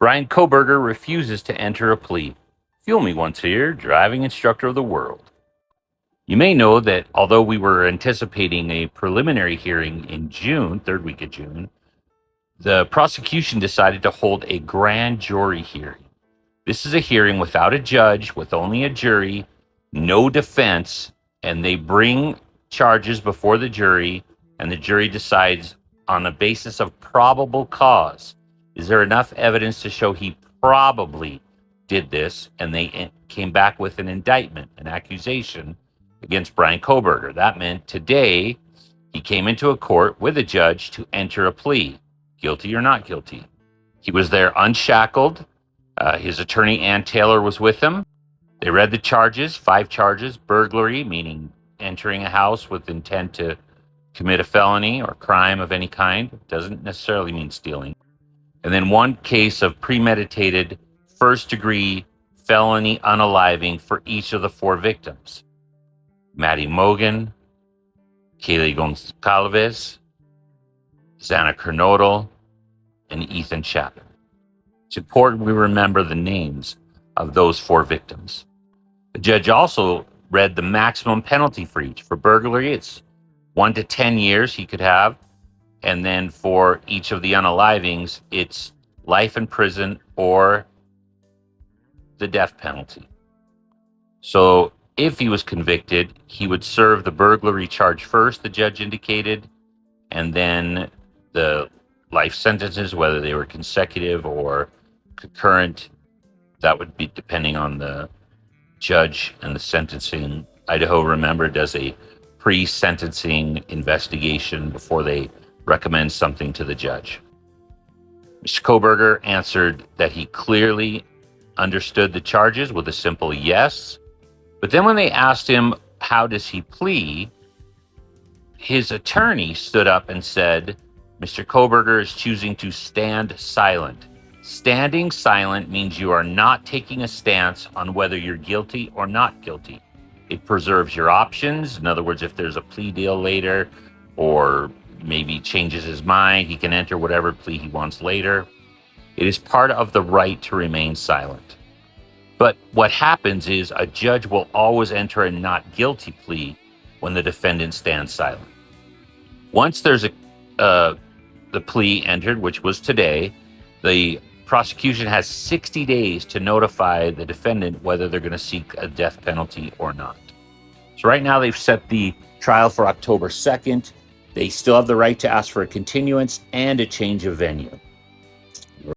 Bryan Kohberger refuses to enter a plea. Fuel me once here, driving instructor of the world. You may know that although we were anticipating a preliminary hearing in June, third week of June, the prosecution decided to hold a grand jury hearing. This is a hearing without a judge, with only a jury, no defense, and they bring charges before the jury, and the jury decides on a basis of probable cause. Is there enough evidence to show he probably did this? And they came back with an indictment, an accusation against Bryan Kohberger. That meant today he came into a court with a judge to enter a plea, guilty or not guilty. He was there unshackled. His attorney, Ann Taylor, was with him. They read the charges, 5 charges: burglary, meaning entering a house with intent to commit a felony or crime of any kind. It doesn't necessarily mean stealing. And then 1 case of premeditated first-degree felony unaliving for each of the 4 victims: Maddie Mogan, Kaylee Goncalves, Xana Kernodle, and Ethan Chapman. It's important we remember the names of those 4 victims. The judge also read the maximum penalty for each. For burglary, it's 1 to 10 years he could have. And then for each of the unalivings, it's life in prison or the death penalty. So if he was convicted, he would serve the burglary charge first, the judge indicated, and then the life sentences, whether they were consecutive or concurrent, that would be depending on the judge and the sentencing. Idaho, remember, does a pre-sentencing investigation before they recommend something to the judge. Mr. Kohberger answered that he clearly understood the charges with a simple yes. But then when they asked him, how does he plea, his attorney stood up and said, Mr. Kohberger is choosing to stand silent. Standing silent means you are not taking a stance on whether you're guilty or not guilty. It preserves your options. In other words, if there's a plea deal later, or maybe changes his mind, he can enter whatever plea he wants later. It is part of the right to remain silent. But what happens is a judge will always enter a not guilty plea when the defendant stands silent. Once there's the plea entered, which was today, the prosecution has 60 days to notify the defendant whether they're going to seek a death penalty or not. So right now they've set the trial for October 2nd. They still have the right to ask for a continuance and a change of venue.